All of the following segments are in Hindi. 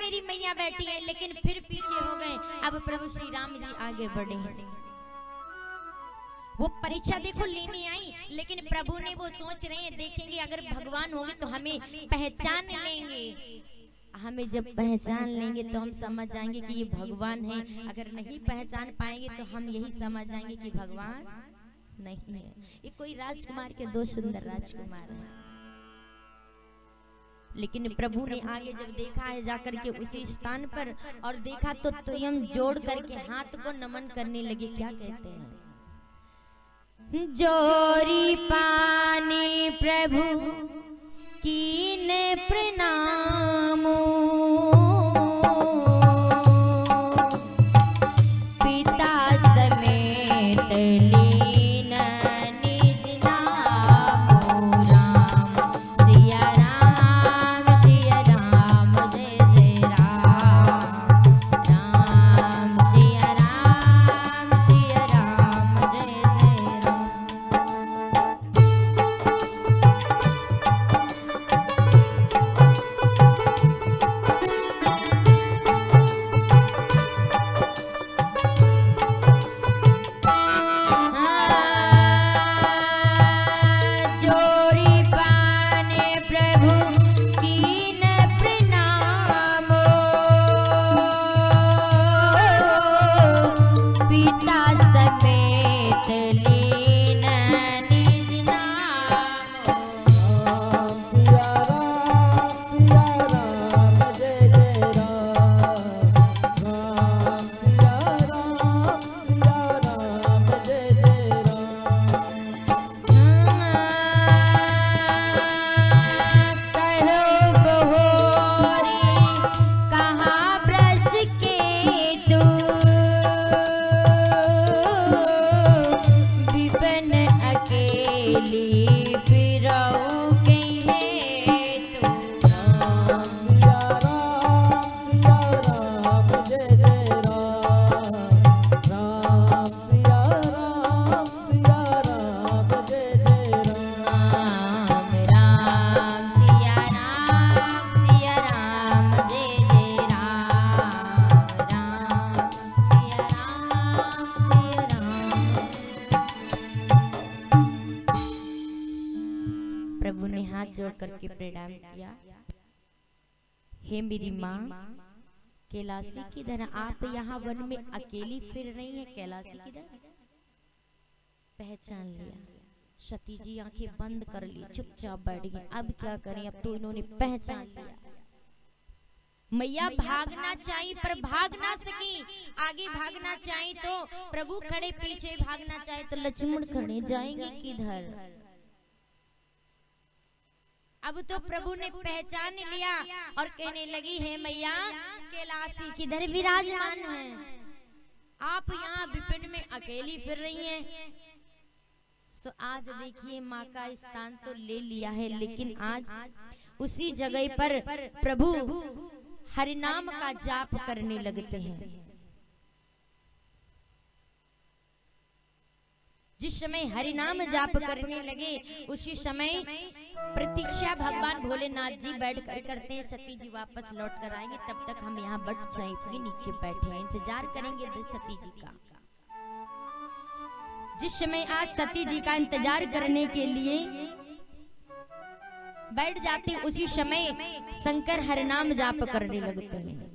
मेरी मैया बैठी है, लेकिन फिर पीछे हो गए। अब प्रभु श्री राम जी आगे बढ़े। वो परीक्षा देखो लेने आई, लेकिन प्रभु ने वो सोच रहे हैं देखेंगे अगर भगवान होंगे तो हमें पहचान लेंगे। हमें जब पहचान लेंगे तो हम समझ जाएंगे कि ये भगवान है। अगर नहीं पहचान पाएंगे तो हम यही समझ जाएंगे कि भगवान नहीं है। ये कोई राजकुमार के दो सुंदर राजकुमार हैं, लेकिन प्रभु ने आगे जब देखा है जाकर के उसी स्थान पर और देखा तो स्वयं जोड़ करके हाथ को नमन करने लगे। क्या कहते हैं? जोरी पानी प्रभु कीन प्रणाम, पिता समेत लीन निज नाम। राम सिया राम जय जय राम। राम सिया राम जय जय राम। जोरी पाने प्रभु कीन प्रणाम, पिता समेत लीन निज नाम। सिया राम जय जय राम। राम सिया राम जय जय राम। कहो बहोरी कहाँ ब्रज के तू, विपिन अकेली फिरऊ कहीं तू। सिया राम जय जय राम। राम सिया राम जय जय राम। राम राम सिया राम जय जय राम। राम सिया राम। प्रभु ने हाथ जोड़ करके प्रणाम किया। हे मेरी माँ कैलाशी किधर? आप यहाँ वन में अकेली फिर रही हैं, कैलाशी किधर? पहचान लिया। सती जी आंखें बंद कर ली, चुपचाप बैठ गई। अब क्या करें, अब तो इन्होंने पहचान लिया। मैया भागना चाहिए पर भाग ना सकी। आगे भागना चाहिए तो प्रभु खड़े, पीछे भागना चाहे तो लक्ष्मण खड़े, जाएंगे किधर? अब तो प्रभु ने पहचान लिया और कहने लगी, है मैया कैलाशी किधर विराजमान है? आप यहाँ विपिन में अकेली फिर रही हैं। तो आज देखिए माँ का स्थान तो ले लिया है, लेकिन आज उसी जगह पर प्रभु हरिनाम का जाप करने लगते हैं। जिस समय हरिनाम जाप करने लगे उसी समय प्रतीक्षा भगवान भोलेनाथ जी बैठ कर करते हैं। सती जी वापस लौट कर आएंगे, तब तक हम यहाँ बट चाय नीचे बैठे हैं, इंतजार करेंगे सती जी का। जिस समय आज सती जी का इंतजार करने के लिए बैठ जाते, उसी समय शंकर हरिनाम जाप करने लगते हैं।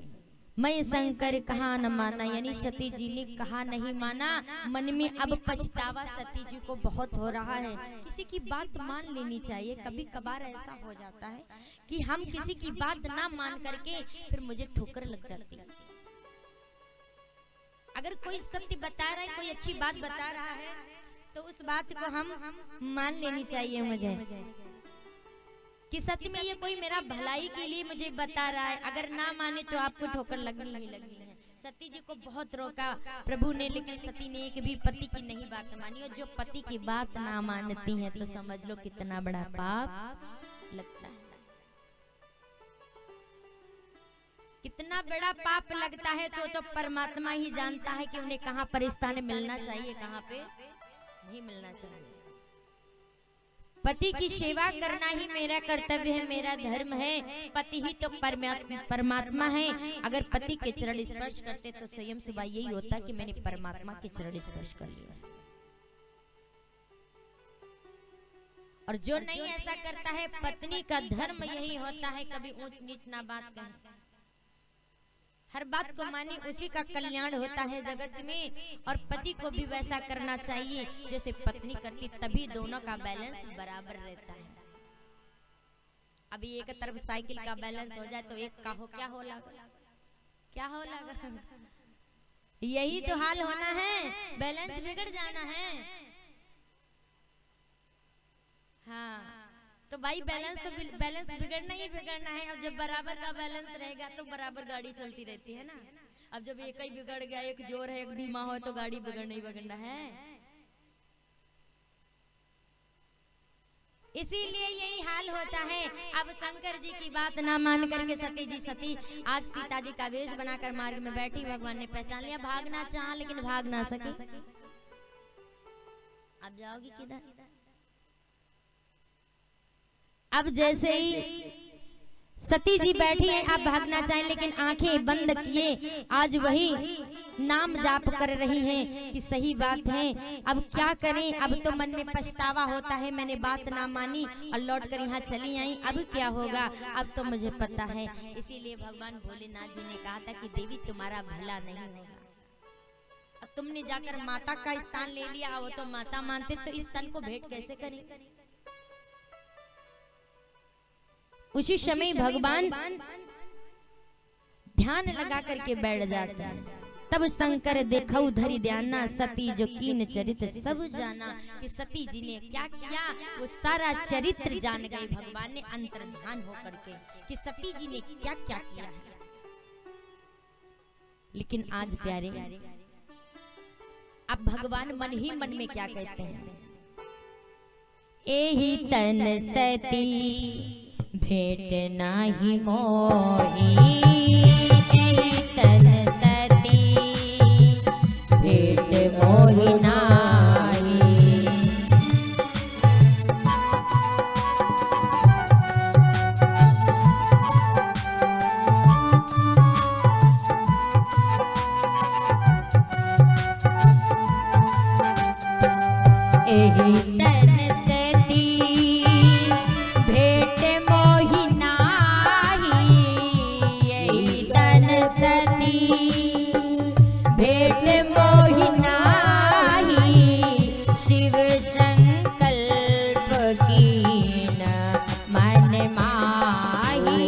मैं शंकर कहा न माना, यानी सती जी ने कहा नहीं माना। मन में अब पछतावा सती जी को बहुत हो रहा है। किसी की बात मान लेनी चाहिए। कभी कभार ऐसा हो जाता है कि हम किसी की बात ना मान करके फिर मुझे ठोकर लग जाती है। अगर कोई सत्य बता रहा है, कोई अच्छी बात बता रहा है, तो उस बात को हम मान लेनी चाहिए मुझे कि सत्य में ये कोई मेरा भलाई के लिए मुझे बता रहा है। अगर ना माने तो आपको ठोकर लगनी ही लगनी है। सती जी को बहुत रोका प्रभु ने, लेकिन सती ने एक भी पति की नहीं बात मानी। और जो पति की बात ना मानती है तो समझ लो कितना बड़ा पाप लगता है। कितना बड़ा पाप लगता है तो परमात्मा ही जानता है कि उन्हें कहाँ पर स्थान मिलना चाहिए, कहाँ पे नहीं मिलना चाहिए। पति की सेवा करना ही मेरा कर्तव्य है, मेरा धर्म है। पति ही तो परमात्मा है। अगर पति के चरण स्पर्श करते तो संयम से यही होता कि मैंने परमात्मा के चरण स्पर्श कर लिया। और जो नहीं ऐसा करता है, पत्नी का धर्म यही होता है कभी ऊंच नीच ना बात कहे, हर बात को माने, उसी का कल्याण होता है जगत में। और पति को भी वैसा करना चाहिए जैसे पत्नी करती, तभी दोनों का बैलेंस बराबर रहता है। अभी एक तरफ साइकिल का बैलेंस हो जाए तो एक का हो क्या हो लगा यही तो हाल होना है, बैलेंस बिगड़ जाना है। हाँ, तो भाई बैलेंस बिगड़ना ही बिगड़ना है। और जब बराबर का बैलेंस रहेगा तो बराबर गाड़ी चलती रहती है ना। अब जब एक ही बिगड़ गया, एक जोर है एक धीमा हो, तो गाड़ी बिगड़ना है। इसीलिए यही हाल होता है। अब शंकर जी की बात ना मान करके सती आज सीता जी का वेश बनाकर मार्ग में बैठी। भगवान ने पहचान लिया, भागना चाहा लेकिन भाग ना सके। अब जाओगी किधर? अब जैसे ही सती जी बैठी है, आप भागना चाहें लेकिन आंखें बंद किए आज वही नाम जाप कर रही हैं कि सही बात है। अब क्या करें? अब तो मन में पछतावा होता है, मैंने बात ना मानी और लौट कर यहाँ चली आई, अब क्या होगा? अब तो मुझे पता है। इसीलिए भगवान भोलेनाथ जी ने कहा था कि देवी तुम्हारा भला नहीं होगा। अब तुमने जाकर माता का स्थान ले लिया, वो तो माता मानते तो इस तन को भेंट कैसे करें? उसी समय भगवान ध्यान लगा करके बैठ जाता है। तब शंकर देखऊ धरि ध्याना, सती जो कीन चरित्र सब जाना। कि सती जी ने क्या किया वो सारा चरित्र जान गए भगवान ने अंतर्ध्यान होकर के कि सती जी ने क्या क्या किया है। लेकिन आज प्यारे, अब भगवान मन ही मन में क्या कहते हैं? एही तन सती भेंट नाही मोही, एही तन सती भेंट मोही नाही। एही तन सती भेंट मोही नाही, एही तन सती भेंट मोही नाही। शिव संकल्प कीन मन माही,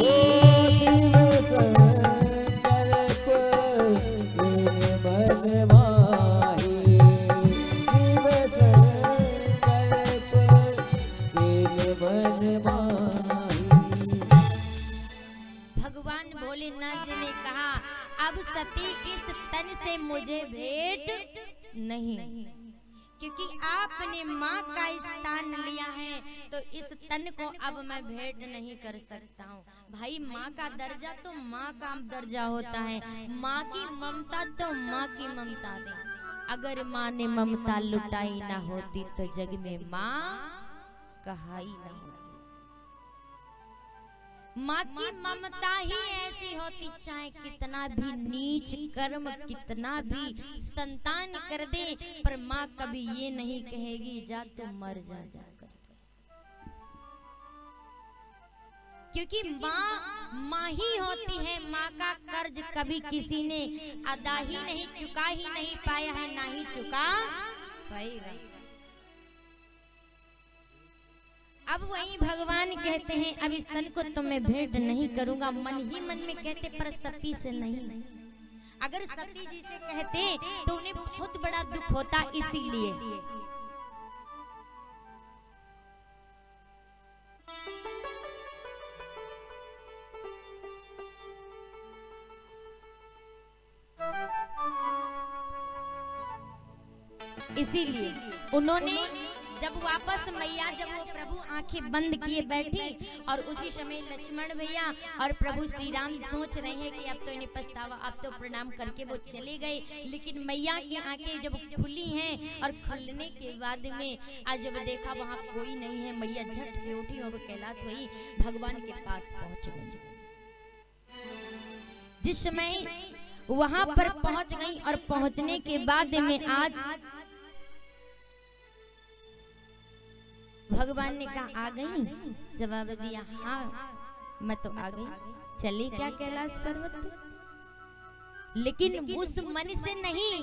भगवान भोलेनाथ जी ने कहा अब सती इस तन से मुझे भेंट नहीं, क्योंकि आपने माँ का स्थान लिया है तो इस तन को अब मैं भेंट नहीं कर सकता हूँ। भाई माँ का दर्जा तो माँ का दर्जा होता है, माँ की ममता तो माँ की ममता दे। अगर माँ ने ममता लुटाई ना होती तो जग में माँ कहाई ना होती। माँ की ममता ही ऐसी होती, चाहे कितना भी नीच कर्म कितना भी संतान कर दे, पर माँ कभी ये नहीं कहेगी जा तू मर जा कर। क्योंकि माँ ही होती है। माँ का कर्ज कभी किसी ने अदा ही नहीं, चुका ही नहीं पाया है, ना ही चुका पाएगा। अब वही भगवान कहते हैं अब इस तन को तो मैं भेंट नहीं करूंगा। मन ही मन में कहते, पर सती से नहीं। अगर सती जी से कहते तो उन्हें बहुत बड़ा दुख होता। इसीलिए उन्होंने जब वापस मैया जब वो प्रभु आंखें बंद किए बैठी और उसी समय लक्ष्मण भैया और प्रभु श्री राम सोच रहे हैं कि अब तो इन्हें पछतावा, अब तो प्रणाम करके वो चले गए। लेकिन मैया की आंखें जब खुली हैं और खुलने के बाद में आज जब देखा वहां कोई नहीं है, मैया झट से उठी और कैलाश वही भगवान के पास पहुंच गई। जिस समय वहां पर पहुंच गई और पहुंचने के बाद में आज भगवान ने कहा आ गई, जवाब दिया हाँ मैं तो आ गई, चले क्या कैलाश पर्वत पे? लेकिन उस मन से नहीं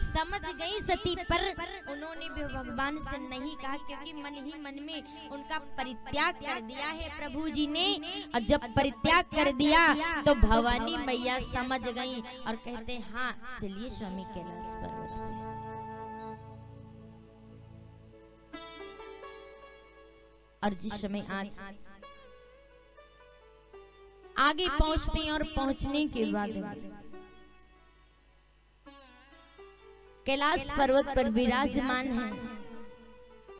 समझ गई सती, पर उन्होंने भी भगवान से नहीं कहा, क्योंकि मन ही मन में उनका परित्याग कर दिया है प्रभु जी ने। और जब परित्याग कर दिया तो भवानी मैया समझ गई और कहते हाँ चलिए स्वामी कैलाश पर्वत पे। और जिस समय आज आगे पहुंचते हैं और पहुंचने के बाद कैलाश पर्वत पर विराजमान है